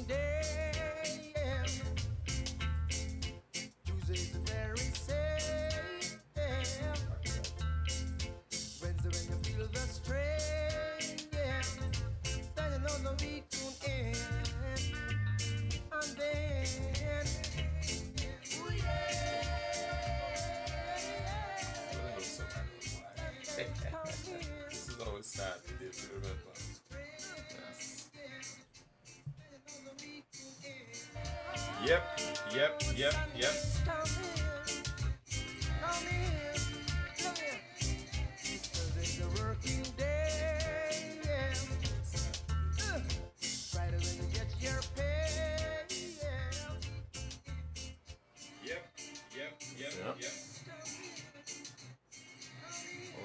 working day. Yeah. Tuesday's the very same. Yeah. Wednesday when you feel the strain. Yeah. Then you know the week soon end. And then, ooh Well, I so this is how it started, if you remember. Yes. Yep, yep, yep, yep. come in, come here. 'Cause it's a working day. Yeah. Friday when you get your pay. Yeah. Yep, yep, yep, Yep. yep.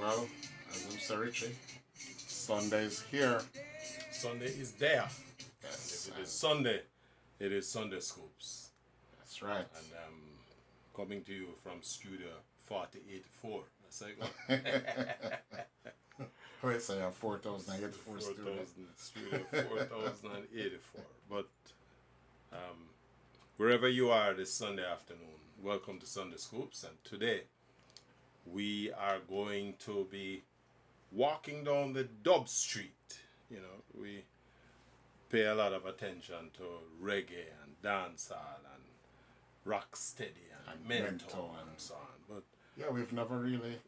Well, as I'm Sir Richie, Sunday's here. Sunday is there. And Yes, if it is Sunday, it is Sunday Scoops. that's right. And coming to you from Studio 4084. That's like Wait, so you have 4,084 students. 4,000 Studio 4084. But wherever you are this Sunday afternoon, welcome to Sunday Scoops. And today we are going to be walking down the dub street. You know, we pay a lot of attention to reggae and dancehall and rocksteady and mento and so on. But Yeah, we've never really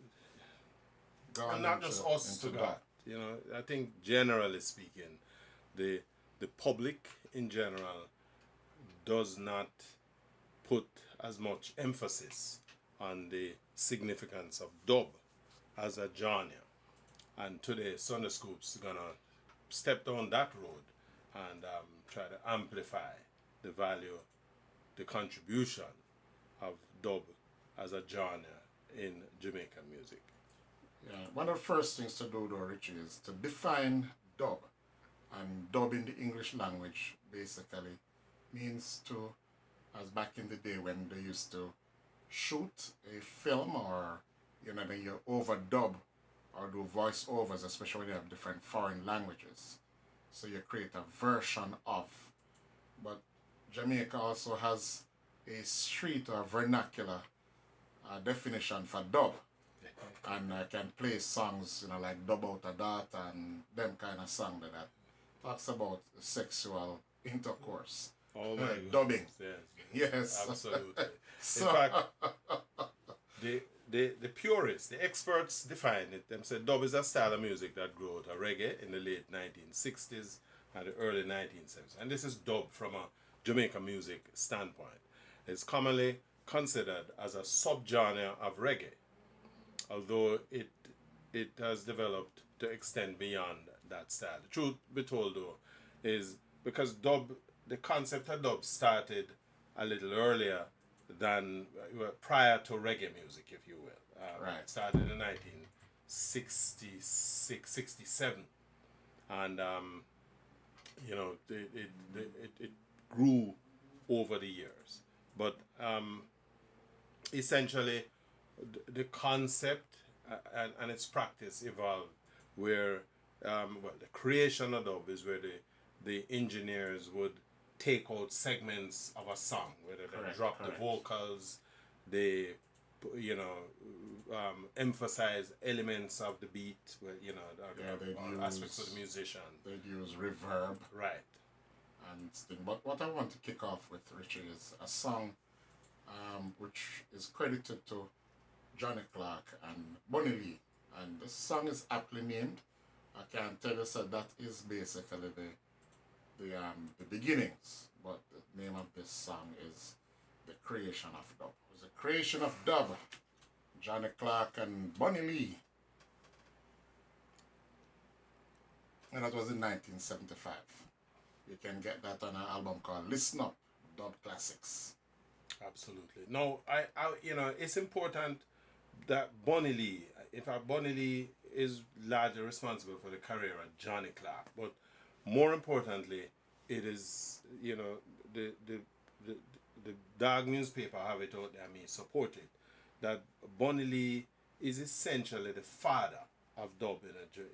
gone and not into, just us to into that. You know, I think generally speaking, the public in general does not put as much emphasis on the significance of dub as a genre. And today, Sunday Scoops is gonna step down that road and try to amplify the value, the contribution of dub as a genre in Jamaican music. Yeah, one of the first things to do, though, Richie, is to define dub. And dub in the English language basically means to, as back in the day when they used to shoot a film, or then you overdub or do voiceovers, especially when you have different foreign languages. So you create a version of. But Jamaica also has a street or vernacular definition for dub. And I can play songs, like Dub Out of That and them kind of song that talks about sexual intercourse. Oh my God. Dubbing. Yes. Yes. Absolutely. So, In fact, the purists, the experts define it. Them say dub is a style of music that grew out of reggae in the late 1960s and the early 1970s. And this is dub from a Jamaican music standpoint. It's commonly considered as a subgenre of reggae, although it has developed to extend beyond that style. The truth be told, though, is because dub, the concept of dub started a little earlier than prior to reggae music, if you will. Right. It started in 1966, 67, and it grew over the years. But essentially, the concept and its practice evolved where the creation of dub is where the engineers would take out segments of a song, whether they drop the vocals, they emphasize elements of the beat, aspects of the musician. They'd use reverb. Right. And thing. But what I want to kick off with, Richie, is a song which is credited to Johnny Clark and Bunny Lee. And this song is aptly named. I can tell you so that is basically the beginnings. But the name of this song is The Creation of Dub. It was the creation of dub. Johnny Clark and Bunny Lee. And that was in 1975. You can get that on an album called Listen Up, Dub Classics. Absolutely. No, I it's important that Bunny Lee, in fact, Bunny Lee is largely responsible for the career of Johnny Clark, but more importantly, it is, the Dog newspaper have it out there, I mean, support it, that Bunny Lee is essentially the father of dub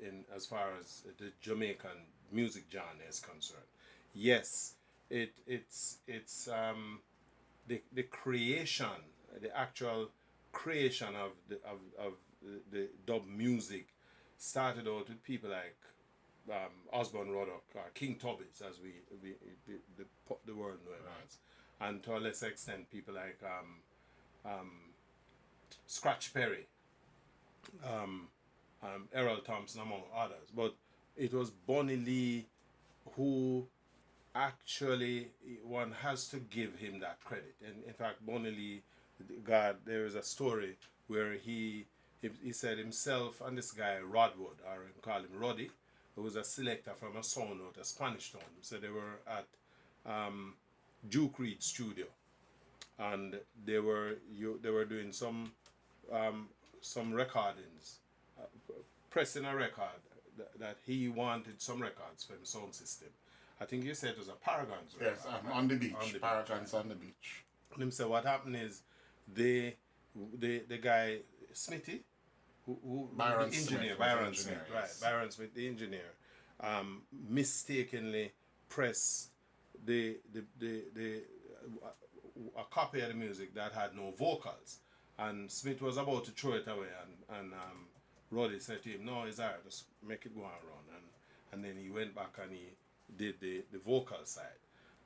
in as far as the Jamaican music genre is concerned. Yes, it's the creation, the actual creation of the dub music started out with people like Osborne Ruddock or King Tubbies, as the world knew him as, and to a lesser extent people like Scratch Perry, Errol Thompson, among others. But it was Bonnie Lee who actually, one has to give him that credit. And in fact, Bonnie Lee, God, there is a story where he said himself and this guy Rodwood, or we call him Roddy, who was a selector from a sound out of Spanish Town. So they were at Duke Reed studio, and they were doing some recordings, pressing a record that he wanted some records for the sound system. I think you said it was a Paragons record. Yes, on the beach. Paragons on the beach. And him say what happened is the guy Smithy, who Byron the engineer, Smith, Byron Smith, yes. right? Byron Smith, the engineer, mistakenly pressed the a copy of the music that had no vocals, and Smith was about to throw it away, and Roddy said to him, "No, it's alright, just make it go on run." And then he went back and he did the vocal side.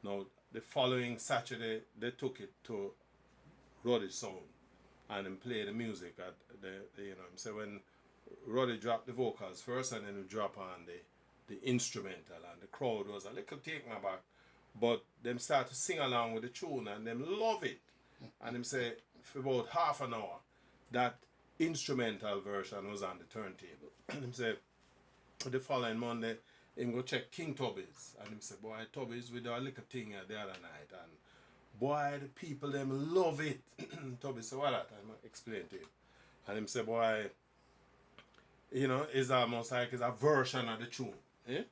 Now the following Saturday they took it to Roddy's sound and then play the music at so when Roddy dropped the vocals first and then he dropped on the instrumental, and the crowd was a little taken aback, but them start to sing along with the tune and them love it. And them say for about half an hour that instrumental version was on the turntable. And them say the following Monday him go check King Tubbies, and him say, "Boy, Tubbies, we do a little thing here the other night, and boy, the people them love it." Tubbies say, "What that?" I explain to him, and him say, "Boy, it's almost like it's a version of the tune, eh?"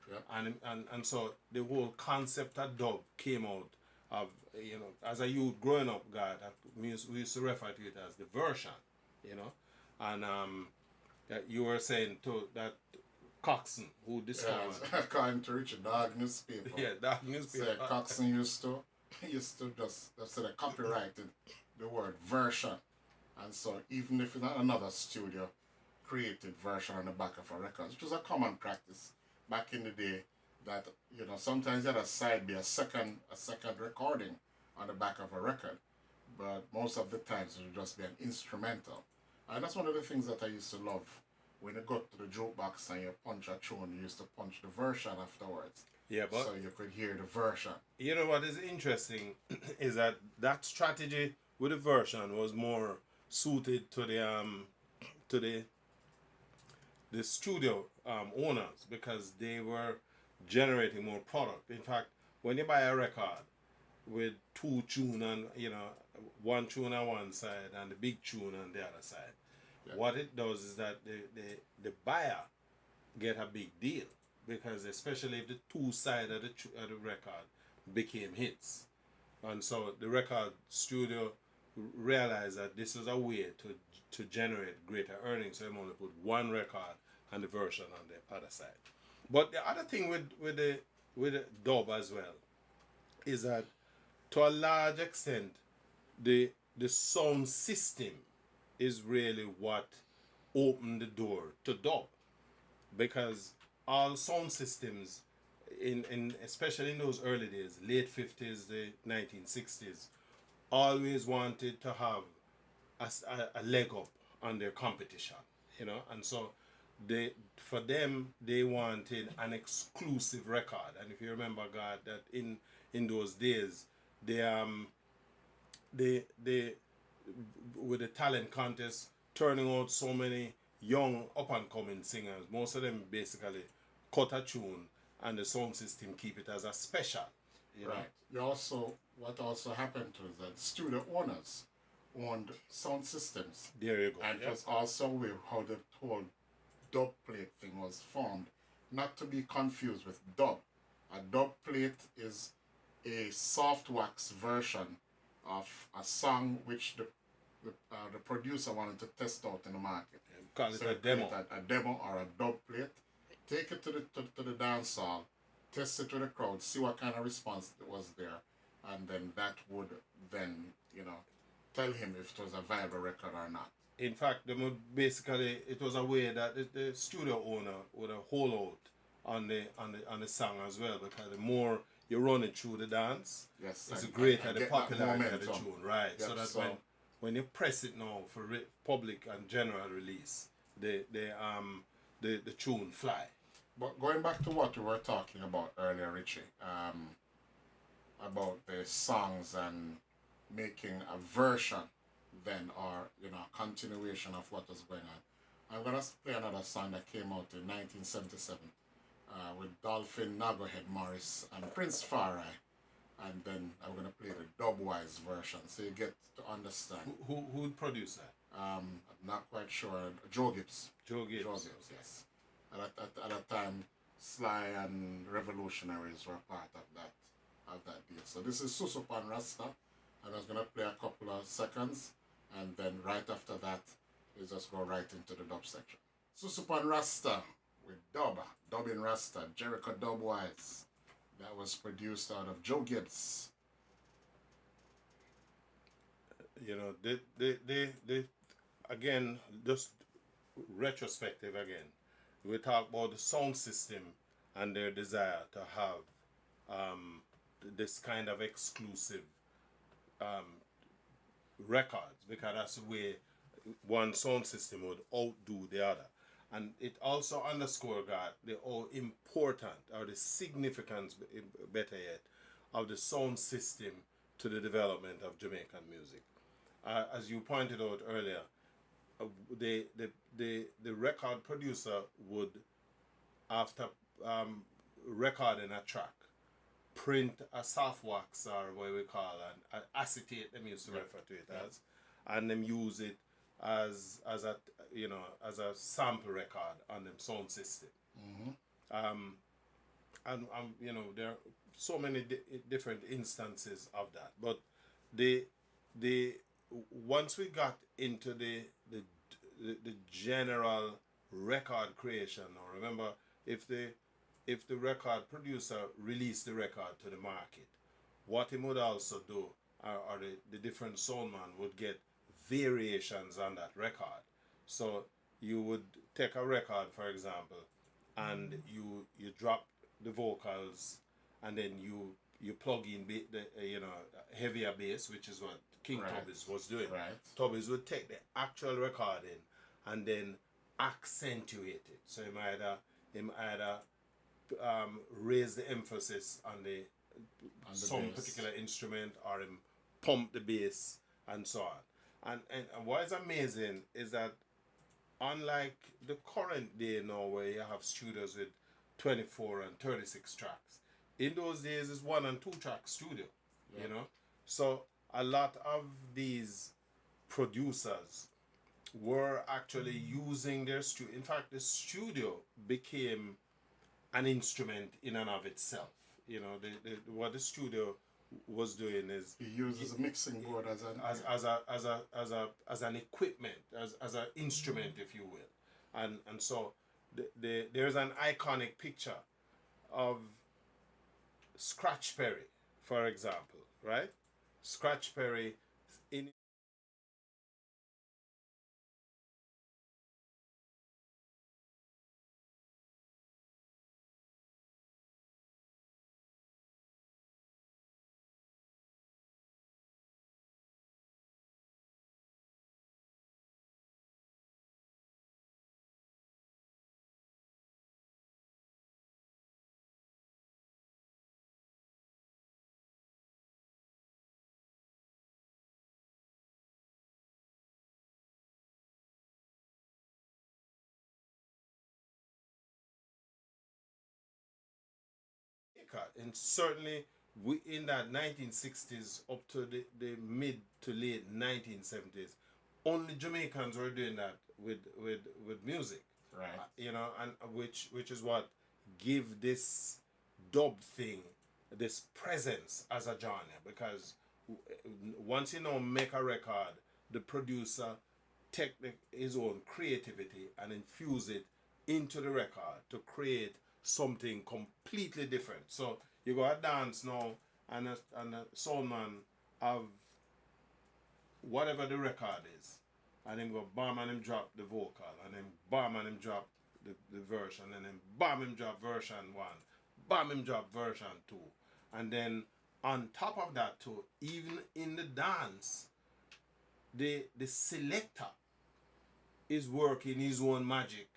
Yeah. And so the whole concept of dub came out of as a youth growing up, God, we used to refer to it as the version, and you were saying too that Coxon, who discovered. Yeah, according to Richard, Dog newspaper. Yeah, Dog newspaper. Said Coxon used to just sort of copyrighted the word version, and so even if it's not another studio created version on the back of a record, which was a common practice back in the day, that sometimes you had a side be a second recording on the back of a record, but most of the times it would just be an instrumental, and that's one of the things that I used to love. When you got to the jukebox and you punch a tune, you used to punch the version afterwards. Yeah, but so you could hear the version. You know what is interesting is that strategy with the version was more suited to the studio owners, because they were generating more product. In fact, when you buy a record with two tune and one tune on one side and the big tune on the other side, what it does is that the buyer get a big deal, because especially if the two sides of the record became hits, and so the record studio realized that this is a way to generate greater earnings. So they only put one record and the version on the other side. But the other thing with the dub as well is that to a large extent the sound system is really what opened the door to dub, because all sound systems especially in those early days, late 50s, the 1960s, always wanted to have a leg up on their competition, and so for them they wanted an exclusive record. And if you remember, God, that in those days they with the talent contest turning out so many young up and coming singers, most of them basically cut a tune and the sound system keep it as a special. Right. What also happened to is that studio owners owned sound systems. There you go. And it was also how the whole dub plate thing was formed, not to be confused with dub. A dub plate is a soft wax version of a song which the producer wanted to test out in the market. Call it a demo. A demo or a dub plate. Take it to the dance hall, test it with the crowd, see what kind of response was there, and then that would then, tell him if it was a viable record or not. In fact, they would basically it was a way that the studio owner would hold out on the song as well, because the more you run it through the dance, Yes, it's and, a greater and the get that popularity of the momentum. tune, right? Yep, So that so when you press it now for public and general release, the tune fly. But going back to what we were talking about earlier, Richie, about the songs and making a version then, or a continuation of what was going on. I'm gonna play another song that came out in 1977 with Dolphin, Nagohead Morris, and Prince Farai, and then I'm gonna play the dubwise version so you get to understand. Who would produce that? I'm not quite sure. Joe Gibbs. Joe Gibbs. Joe Gibbs, yes. At that time, Sly and Revolutionaries were part of that deal. So this is Susupan Rasta, and I was gonna play a couple of seconds, and then right after that, we just go right into the dub section. Susupan Rasta with dubbing Rasta, Jericho Dubwise. That was produced out of Joe Gibbs. They again, just retrospective again. We talk about the sound system and their desire to have this kind of exclusive um, records, because that's the way one sound system would outdo the other. And it also underscored that the how important or the significance, better yet, of the sound system to the development of Jamaican music. As you pointed out earlier, the record producer would, after recording a track, print a soft wax, or what we call an acetate, them used to refer to it as, and them use it as a sample record on them sound system. And there are so many different instances of that, but the once we got into the general record creation, now remember, if the record producer released the record to the market, what he would also do, or the different sound man would get variations on that record. So you would take a record, for example, and you drop the vocals, and then you plug in the heavier bass, which is what King Tubby's was doing. Right. Tubby's would take the actual recording and then accentuate it. So him either raise the emphasis on some bass. particular instrument, or him pump the bass and so on. And what is amazing is that, unlike the current day now where you have studios with 24 and 36 tracks, in those days it's 1 and 2 track studio, So a lot of these producers were actually using their studio. In fact, the studio became an instrument in and of itself. What the studio was doing is He uses a mixing board as an equipment, as an instrument, if you will, and so there's an iconic picture of Scratch Perry, for example, right? Scratch Perry in and certainly in that 1960s up to the mid to late 1970s, only Jamaicans were doing that with music, Right. And which is what give this dub thing this presence as a genre, because once make a record, the producer take his own creativity and infuse it into the record to create something completely different. So you go a dance now, and a sound man have whatever the record is, and him go bam and him drop the vocal, and then bam and him drop the version, and then bam him drop version 1, bam him drop version 2, and then on top of that too, even in the dance, the selector is working his own magic.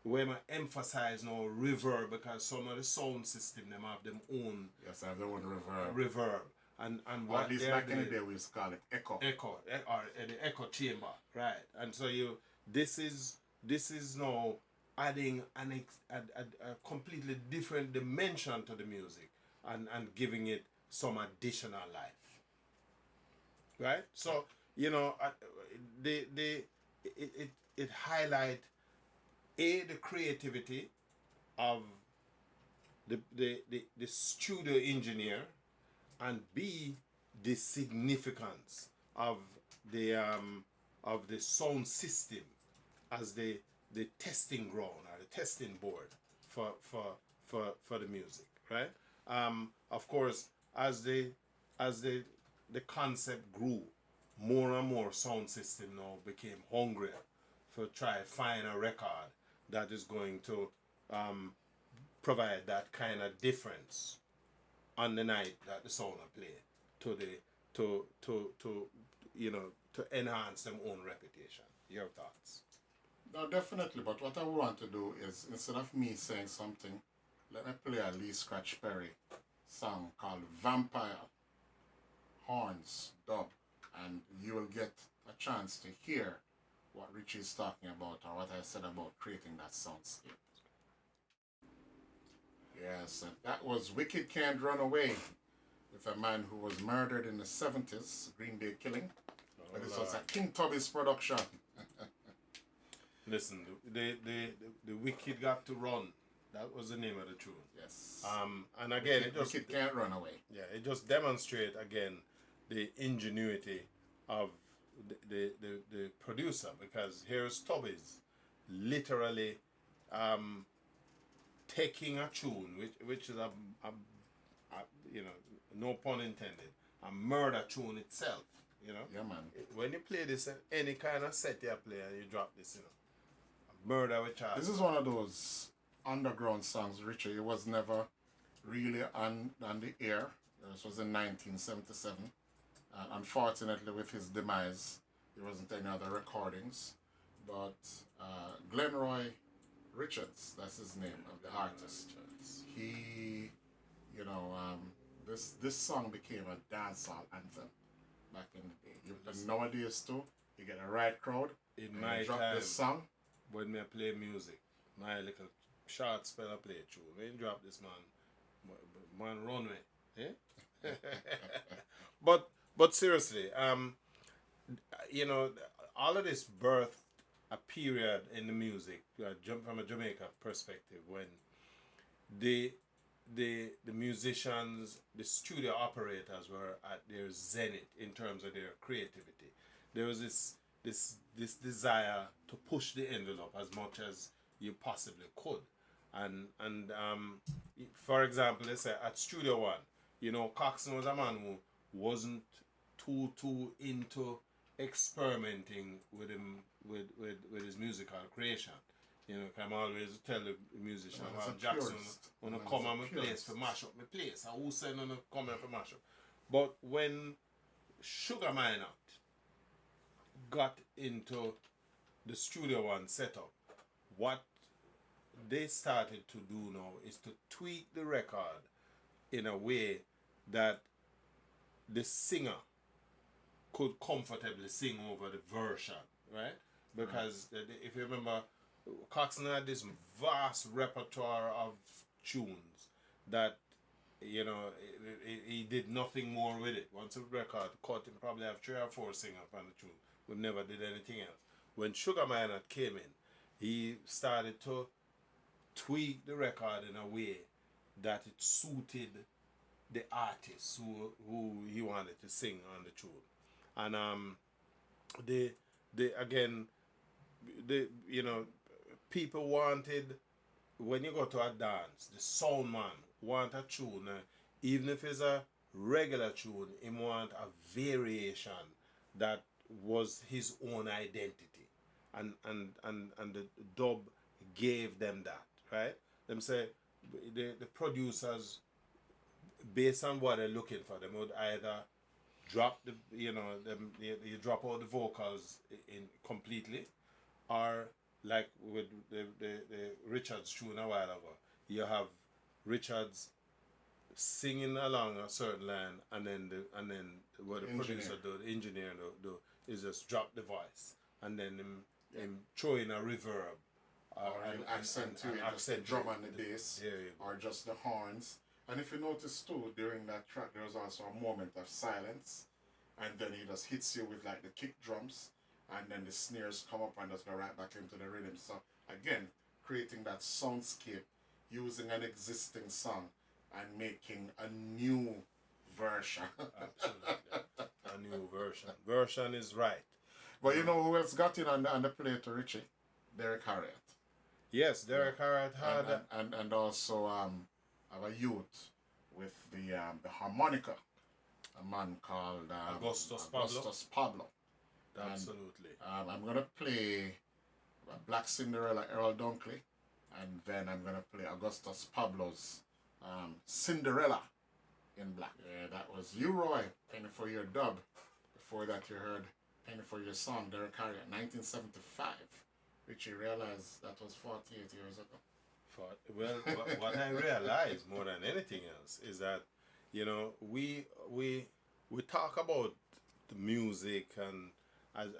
Where I emphasize now reverb, because some of the sound system them have them own Yes, I have their own reverb. reverb, and Or what at least they're back in the doing- day we used to call it echo. or the echo chamber, right? And so this is now adding a completely different dimension to the music, and giving it some additional life, right? So it highlight the creativity of the studio engineer, and B, the significance of the sound system as the testing ground or the testing board for the music, right? Of course, as the concept grew, more and more sound system now became hungrier for try find a record that is going to provide that kind of difference on the night that the sound play to enhance them own reputation. Your thoughts? No, definitely, but what I want to do is, instead of me saying something, let me play a Lee Scratch Perry song called Vampire Horns Dub, and you will get a chance to hear what Richie is talking about, or what I said about creating that soundscape. Yes, and that was Wicked Can't Run Away, with a man who was murdered in the 70s, Green Day Killing. But this was a King Tubby's production. Listen, the Wicked Got to Run. That was the name of the tune. Yes. And again, it just Wicked Can't Run Away. Yeah, it just demonstrates again the ingenuity of the producer, because here's Tubby's literally taking a tune which is a no pun intended, a murder tune itself. Yeah, man. When you play this in any kind of set you play and you drop this, a murder with child. This is one of those underground songs, Richard. It was never really on the air. This was in 1977. Unfortunately, with his demise, there wasn't any other recordings. But Glenroy Richards, that's his name, of the artist. He, this song became a dancehall anthem back in the day. And nowadays too, you get a right crowd. In and my you drop time, this song. when I play music, my little short spell I play through. When you drop this man run with. Eh? But seriously, all of this birthed a period in the music, from a Jamaica perspective, when the musicians, the studio operators were at their zenith in terms of their creativity. There was this desire to push the envelope as much as you possibly could, and for example, let's say at Studio One, Coxsone was a man who wasn't too into experimenting with his musical creation. I'm always tell the musician, Jackson, wanna come on my place for mash up my place. I who say no come here for mash up. But when Sugar Minott got into the Studio One setup, what they started to do now is to tweak the record in a way that the singer could comfortably sing over the version, right? Because if you remember, Coxsone had this vast repertoire of tunes that, he did nothing more with it. Once a record cut, he probably have 3 or 4 singers on the tune. We never did anything else. When Sugar Minott came in, he started to tweak the record in a way that it suited the artist who he wanted to sing on the tune. And people wanted when you go to a dance, the sound man want a tune, even if it's a regular tune, he want a variation that was his own identity, and the dub gave them that, right? Them say the producers, based on what they're looking for, they would either drop the you drop all the vocals in completely, or like with the Richards tune a while ago, you have Richards singing along a certain line, and then what the producer do, the engineer do is just drop the voice, and then him throw in a reverb, or an accent to it, just the drum and the bass, or just the horns. And if you notice too, during that track, there was also a moment of silence, and then he just hits you with like the kick drums, and then the snares come up and just go right back into the rhythm. So again, creating that soundscape using an existing song and making a new version. Absolutely. A new version. Version is right. But you know who else got in on the play to Richie? Derek Harriott. Yes, Derek Harriott had and also our youth with the harmonica, a man called Augustus Pablo. Absolutely. And, I'm gonna play Black Cinderella, Errol Dunkley, and then I'm gonna play Augustus Pablo's Cinderella in Black. Yeah, that was you, Roy. Penny for Your dub. Before that, you heard Penny for Your song, Derek Harriott, 1975. Richie realized that was 48 years ago. Well, what I realized more than anything else is that, you know, we talk about the music, and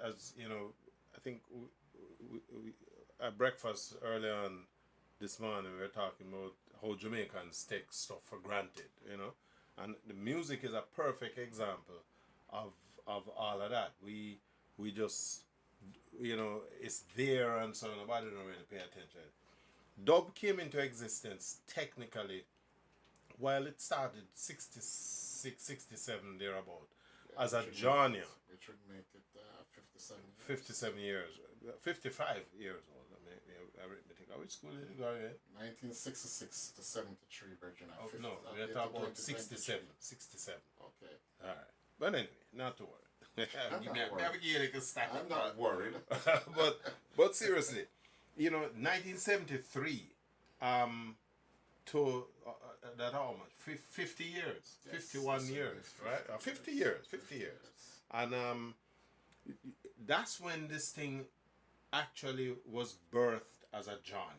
as you know, I think we at breakfast early on this morning we were talking about how Jamaicans take stuff for granted, you know, and the music is a perfect example of all of that. We just, you know, it's there, and so nobody don't really pay attention. Dub came into existence technically while it started 66, 67 thereabout, as a genre. Which would make it 57 years. 57 years. 55 years old. I mean, arithmetic. Which school did you go in? 1966 to 73, Virgin. Oh, no, we're talking about 67. 67. Okay. All right. But anyway, not to worry. I'm not worried. but seriously, you know, 1973 to that how much? 50 years, yes, 51 years, right? 50 years, 50 years. And that's when this thing actually was birthed as a genre,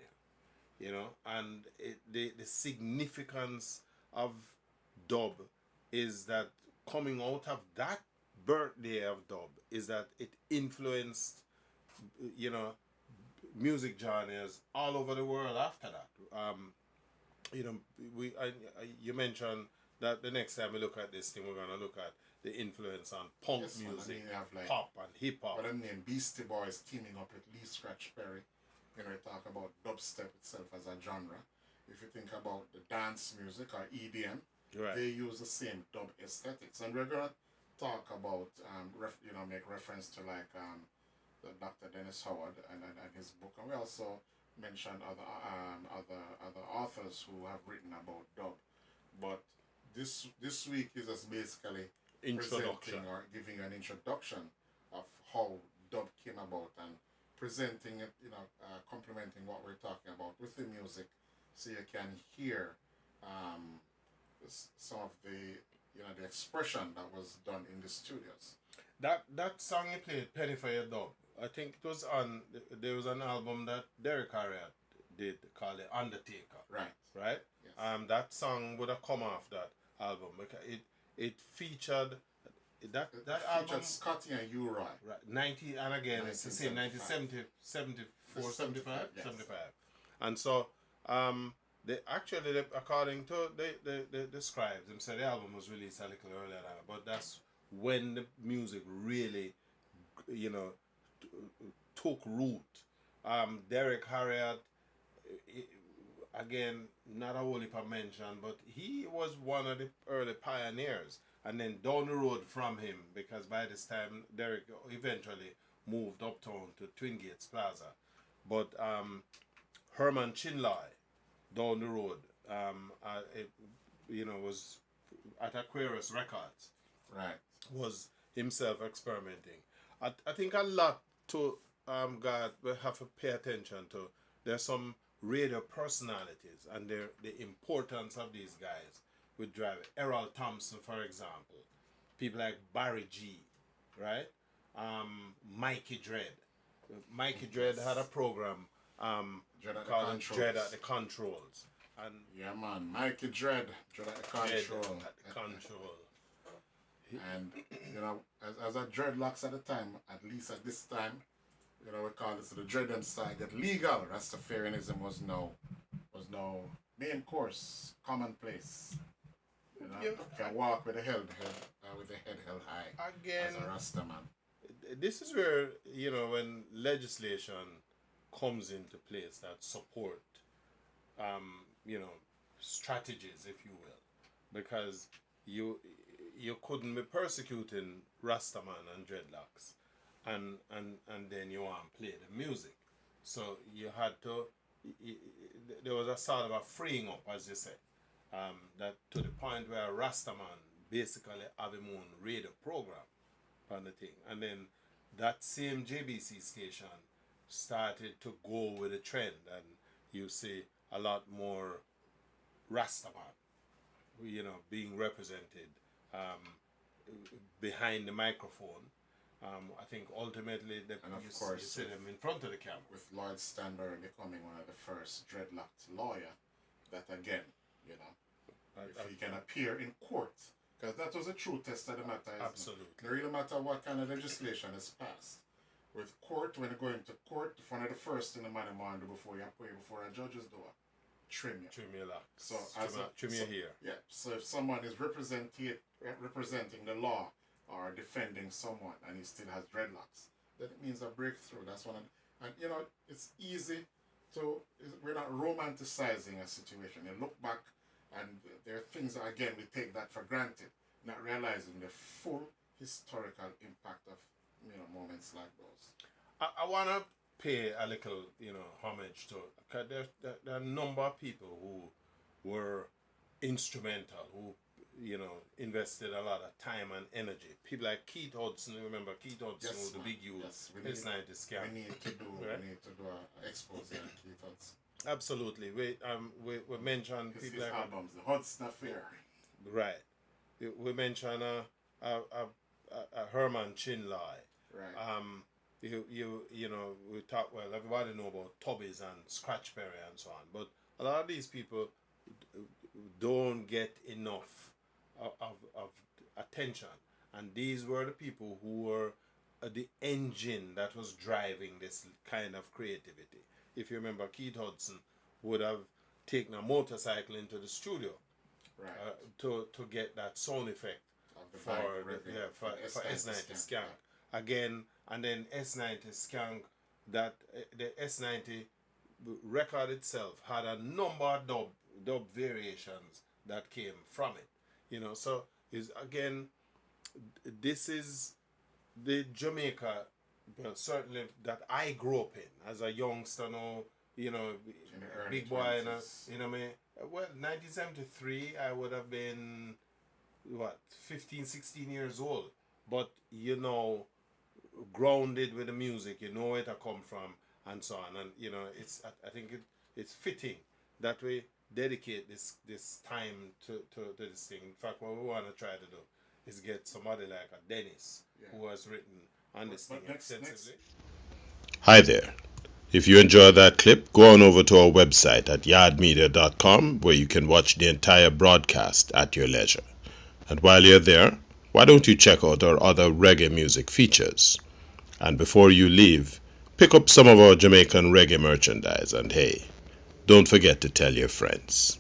you know, and the significance of dub is that coming out of that birthday of dub is that it influenced, you know, music genres all over the world after that. You know, you mentioned that the next time we look at this thing, we're going to look at the influence on punk music, pop and hip hop. But I mean, Beastie Boys teaming up with Lee Scratch Perry. You know, we talk about dubstep itself as a genre. If you think about the dance music or EDM, right, they use the same dub aesthetics. And we're going to talk about, make reference to like the Dr. Dennis Howard and his book. And we also mention other authors who have written about dub. But this week is just basically presenting or giving an introduction of how dub came about and presenting it, complementing what we're talking about with the music, so you can hear some of the expression that was done in the studios. That song you played, Penny for Your dub, I think it was there was an album that Derek Harriott did called The Undertaker. Right. Right? Yes. That song would have come off that album because it featured that album featured Scotty and Uri. Right. 90, and again it's the same, 1970, 74, 75, yes. 75. And so they actually, according to the scribes, they said the album was released a little earlier, but that's when the music really, you know, took root. Derek Harriott, again, not a whole heap of mention, but he was one of the early pioneers. And then down the road from him, because by this time Derek eventually moved uptown to Twin Gates Plaza. But Herman Chinloy down the road, was at Aquarius Records, Right. was himself experimenting. I think a lot to God we have to pay attention to. There's some radio personalities and the importance of these guys would drive it. Errol Thompson, for example, people like Barry G, right? Mikey Dread. Mikey Dread had a program Dread at the called Controls. Dread at the Controls. And Yeah, man. Mikey Dread at the control. Dread at the Control. And, as a dreadlocks at the time, at least at this time, we call this the dread them style get legal. Rastafarianism was now main course, commonplace. You can walk with the head held high. Again, as a Rasta man. This is where, when legislation comes into place that support, strategies, if you will, because you couldn't be persecuting Rastaman and dreadlocks, and then you want to play the music, so you had to. There was a sort of a freeing up, as you say, that to the point where Rastaman basically have his own radio program on the thing, and then that same JBC station started to go with the trend, and you see a lot more Rastaman, being represented behind the microphone. I think ultimately you see them in front of the camera. With Lloyd Stanbury becoming one of the first dreadlocked lawyer, that again, if he can appear in court, because that was a true test of the matter. Absolutely. It really matter what kind of legislation is passed. With court, when you're going to court, one of the first thing the man do before you appear before a judge's door, trim you. Trim your locks. So trim your hair. Yeah. So if someone is representing the law or defending someone and he still has dreadlocks, then it means a breakthrough. That's one. And it's easy to. We're not romanticizing a situation. You look back, and there are things that, again, we take that for granted, not realizing the full historical impact of moments like those. I want to pay a little homage to, because there are a number of people who were instrumental, who invested a lot of time and energy. People like Keith Hudson. Remember Keith Hudson, Yes, was the man. big youth. Yes, It's 90 scam. We need to do Right? we need to do an expose on Keith Hudson. Absolutely. We mentioned His people like albums, the Hudson Affair. right. We mentioned a Herman Chinlay. Right. We talk, well, everybody know about Tubbies and Scratchberry and so on, but a lot of these people don't get enough of attention, and these were the people who were the engine that was driving this kind of creativity. If you remember, Keith Hudson would have taken a motorcycle into the studio, Right. to get that sound effect Of the for bike the, revving, for S90 Skank again, and then S90 Skank, that the S90 record itself had a number of dub variations that came from it, so is again, this is the Jamaica, well, certainly that I grew up in as a youngster now, In the early big boy, 20s. me. Well, 1973, I would have been, 15, 16 years old. But, grounded with the music, where it come from, and so on. And, I think it's fitting that we dedicate this time to this thing. In fact, what we want to try to do is get somebody like a Dennis, who has written on this thing extensively. Hi there. If you enjoyed that clip, go on over to our website at yardmedia.com, where you can watch the entire broadcast at your leisure. And while you're there, why don't you check out our other reggae music features? And before you leave, pick up some of our Jamaican reggae merchandise, and hey, don't forget to tell your friends.